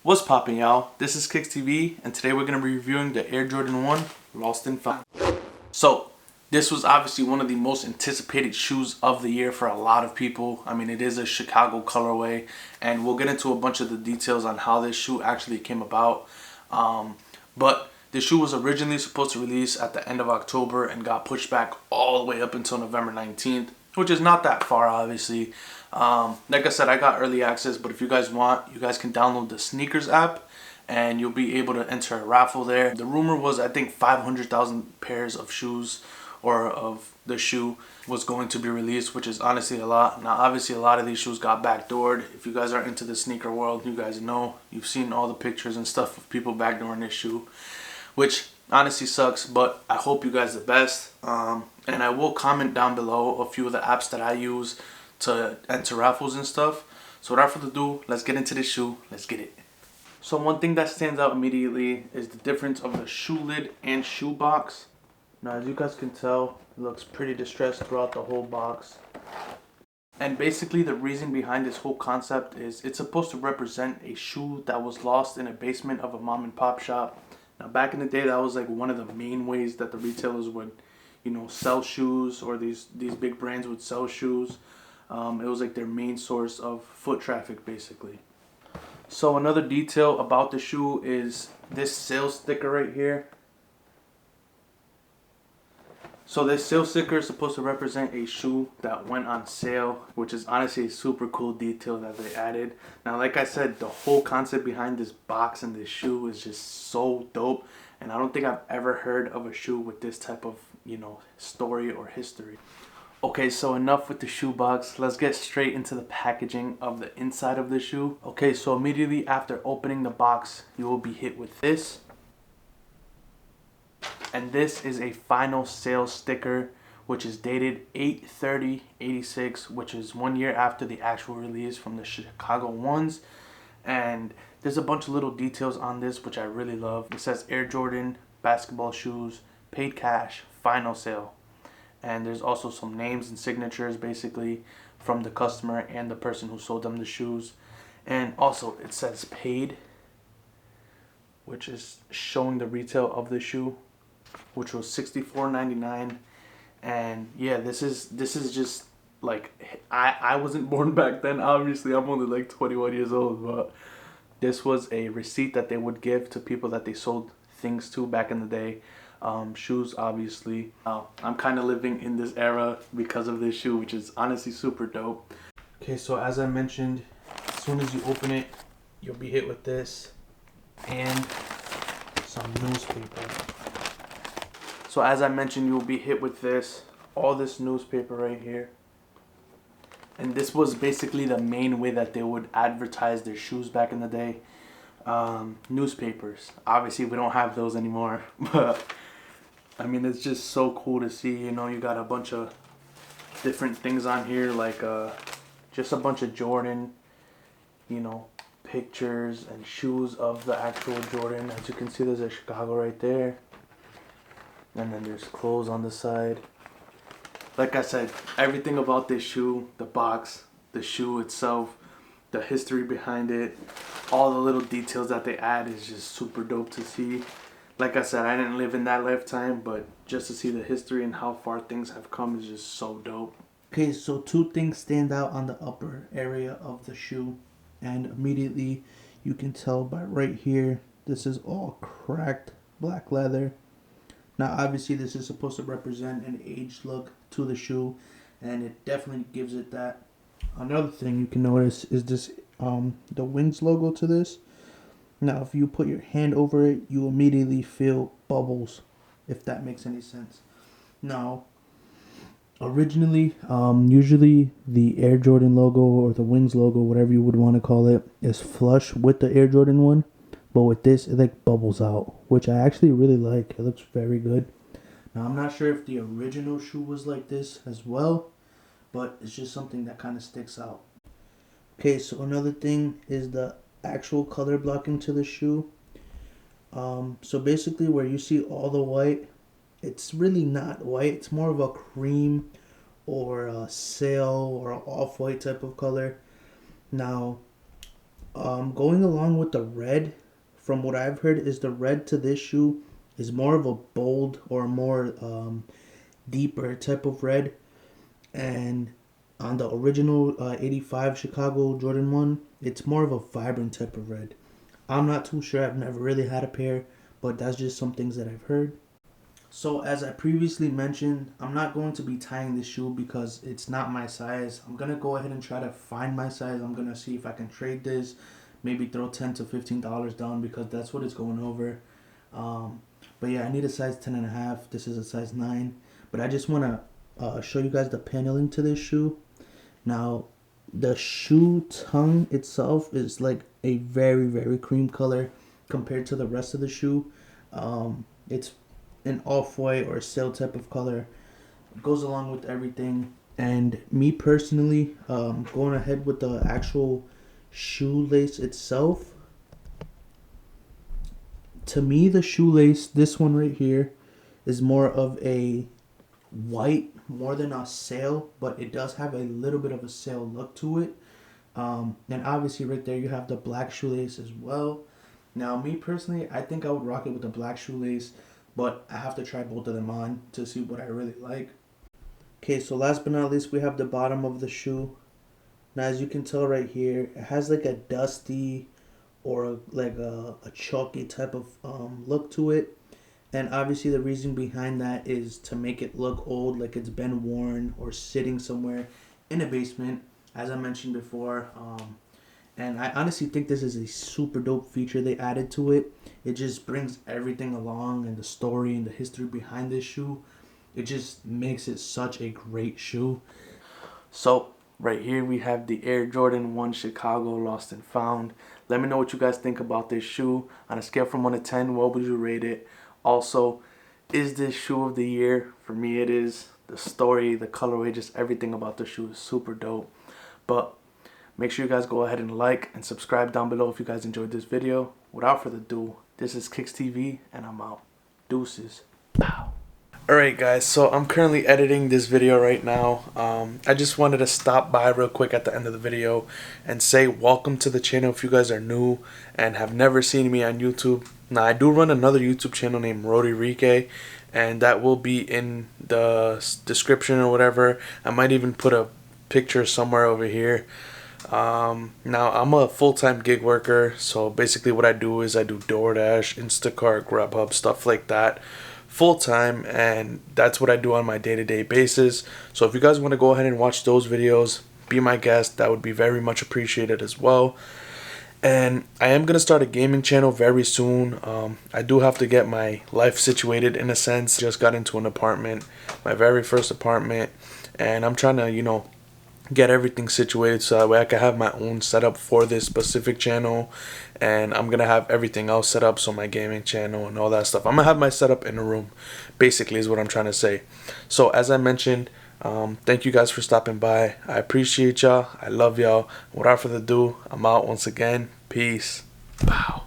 What's poppin', y'all? This is KiqqzTv, and today we're going to be reviewing the Air Jordan 1 Lost and Found. So, this was obviously one of the most anticipated shoes of the year for a lot of people. I mean, it is a Chicago colorway, and we'll get into a bunch of the details on how this shoe actually came about. But the shoe was originally supposed to release at the end of October and got pushed back all the way up until November 19th, which is not that far, obviously. Like I said, I got early access, but if you guys want, you guys can download the Sneakers app and you'll be able to enter a raffle there. The rumor was, I think 500,000 pairs of shoes or of the shoe was going to be released, which is honestly a lot. Now, obviously, a lot of these shoes got backdoored. If you guys are into the sneaker world, you guys know, you've seen all the pictures and stuff of people backdooring this shoe, which honestly sucks, but I hope you guys the best. And I will comment down below a few of the apps that I use to enter raffles and stuff. So without further ado, let's get into this shoe. Let's get it. So one thing that stands out immediately is the difference of the shoe lid and shoe box. Now, as you guys can tell, it looks pretty distressed throughout the whole box. And basically the reason behind this whole concept is it's supposed to represent a shoe that was lost in a basement of a mom and pop shop. Now, back in the day, that was like one of the main ways that the retailers would, you know, sell shoes, or these big brands would sell shoes. It was like their main source of foot traffic, basically. So another detail about the shoe is this sales sticker right here. So this sales sticker is supposed to represent a shoe that went on sale, which is honestly a super cool detail that they added. Now, like I said, the whole concept behind this box and this shoe is just so dope. And I don't think I've ever heard of a shoe with this type of, you know, story or history. Okay, so enough with the shoe box. Let's get straight into the packaging of the inside of the shoe. Okay, so immediately after opening the box, you will be hit with this. And this is a final sales sticker, which is dated 8/30/86, which is 1 year after the actual release from the Chicago ones. And there's a bunch of little details on this, which I really love. It says Air Jordan basketball shoes, paid cash, final sale. And there's also some names and signatures, basically, from the customer and the person who sold them the shoes. And also it says paid, which is showing the retail of the shoe, which was $64.99. And yeah, this is just like, I wasn't born back then, obviously. I'm only like 21 years old, but this was a receipt that they would give to people that they sold things to back in the day. Shoes, obviously. I'm kind of living in this era because of this shoe, which is honestly super dope. Okay, so as I mentioned, as soon as you open it, you'll be hit with this and some newspaper. So as I mentioned, you'll be hit with this, all this newspaper right here. And this was basically the main way that they would advertise their shoes back in the day. Newspapers. Obviously, we don't have those anymore, but I mean, it's just so cool to see. You know, you got a bunch of different things on here, like just a bunch of Jordan, you know, pictures and shoes of the actual Jordan. As you can see, there's a Chicago right there. And then there's clothes on the side. Like I said, everything about this shoe, the box, the shoe itself, the history behind it, all the little details that they add is just super dope to see. Like I said, I didn't live in that lifetime, but just to see the history and how far things have come is just so dope. Okay, so two things stand out on the upper area of the shoe. And immediately you can tell by right here, this is all cracked black leather. Now, obviously, this is supposed to represent an aged look to the shoe, and it definitely gives it that. Another thing you can notice is this, the Wings logo to this. Now, if you put your hand over it, you immediately feel bubbles, if that makes any sense. Now, originally, usually the Air Jordan logo or the Wings logo, whatever you would want to call it, is flush with the Air Jordan 1. But with this, it like bubbles out, which I actually really like. It looks very good. Now, I'm not sure if the original shoe was like this as well, but it's just something that kind of sticks out. Okay, so another thing is the actual color blocking to the shoe. So basically, where you see all the white, it's really not white. It's more of a cream or a sail or an off-white type of color. Now, Going along with the red, from what I've heard, is the red to this shoe is more of a bold or more deeper type of red, and on the original 85 Chicago Jordan 1, it's more of a vibrant type of red. I'm not too sure. I've never really had a pair, but that's just some things that I've heard. So as I previously mentioned, I'm not going to be tying this shoe because it's not my size. I'm going to go ahead and try to find my size. I'm going to see if I can trade this, maybe throw $10 to $15 down because that's what it's going over. But yeah, I need a size 10 and a half. This is a size 9. But I just want to show you guys the paneling to this shoe. Now, the shoe tongue itself is like a very, very cream color compared to the rest of the shoe. It's an off-white or sail type of color. It goes along with everything. And me personally, going ahead with the actual shoelace itself, to me the shoelace, this one right here, is more of a white more than a sail, but it does have a little bit of a sail look to it. And obviously right there you have the black shoelace as well. Now me personally, I think I would rock it with the black shoelace, but I have to try both of them on to see what I really like. Okay, so last but not least, we have the bottom of the shoe. Now as you can tell right here, it has like a dusty or like a chalky type of look to it. And obviously the reason behind that is to make it look old, like it's been worn or sitting somewhere in a basement, as I mentioned before. And I honestly think this is a super dope feature they added to it. It just brings everything along and the story and the history behind this shoe. It just makes it such a great shoe. So right here we have the Air Jordan 1 Chicago Lost and Found. Let me know what you guys think about this shoe. On a scale from 1 to 10, what would you rate it? Also, is this shoe of the year? For me it is. The story, the colorway, just everything about the shoe is super dope. But make sure you guys go ahead and like and subscribe down below if you guys enjoyed this video. Without further ado, this is KiqqzTv and I'm out. Deuces. Pow. Alright guys, so I'm currently editing this video right now. I just wanted to stop by real quick at the end of the video and say welcome to the channel if you guys are new and have never seen me on YouTube. Now I do run another YouTube channel named Rodirike, and that will be in the description or whatever. I might even put a picture somewhere over here. Now I'm a full-time gig worker, so basically what I do is I do DoorDash, Instacart, Grubhub, stuff like that full-time, and that's what I do on my day-to-day basis. So if you guys want to go ahead and watch those videos, be my guest, that would be very much appreciated as well. And I am going to start a gaming channel very soon. I do have to get my life situated in a sense. Just got into an apartment, my very first apartment, and I'm trying to, you know, get everything situated so that way I can have my own setup for this specific channel, and I'm gonna have everything else set up, so my gaming channel and all that stuff. I'm gonna have my setup in a room, basically is what I'm trying to say. So as I mentioned, thank you guys for stopping by. I appreciate y'all. I love y'all. Without further ado, I'm out once again. Peace. Wow.